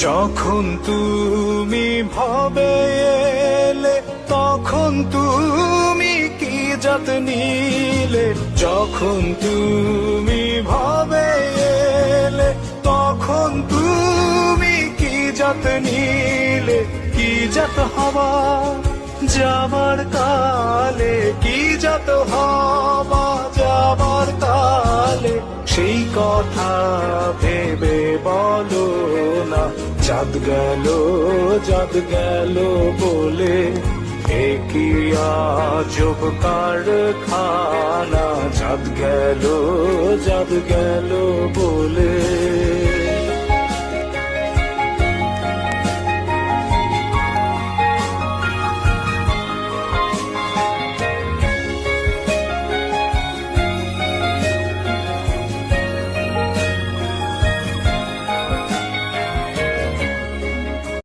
যখন তুমি ভবে এলে তখন তুমি কি জাত নিলে, যখন তুমি ভবে এলে তখন তুমি কি জাত নিলে, কি জাত হবা যাবার কালে, কি জাত হবা যাবার কালে, সেই কথা ভেবে বলো না। চাঁদ গেল বলে কি আজব কারখানা, চাঁদ গেল বলে।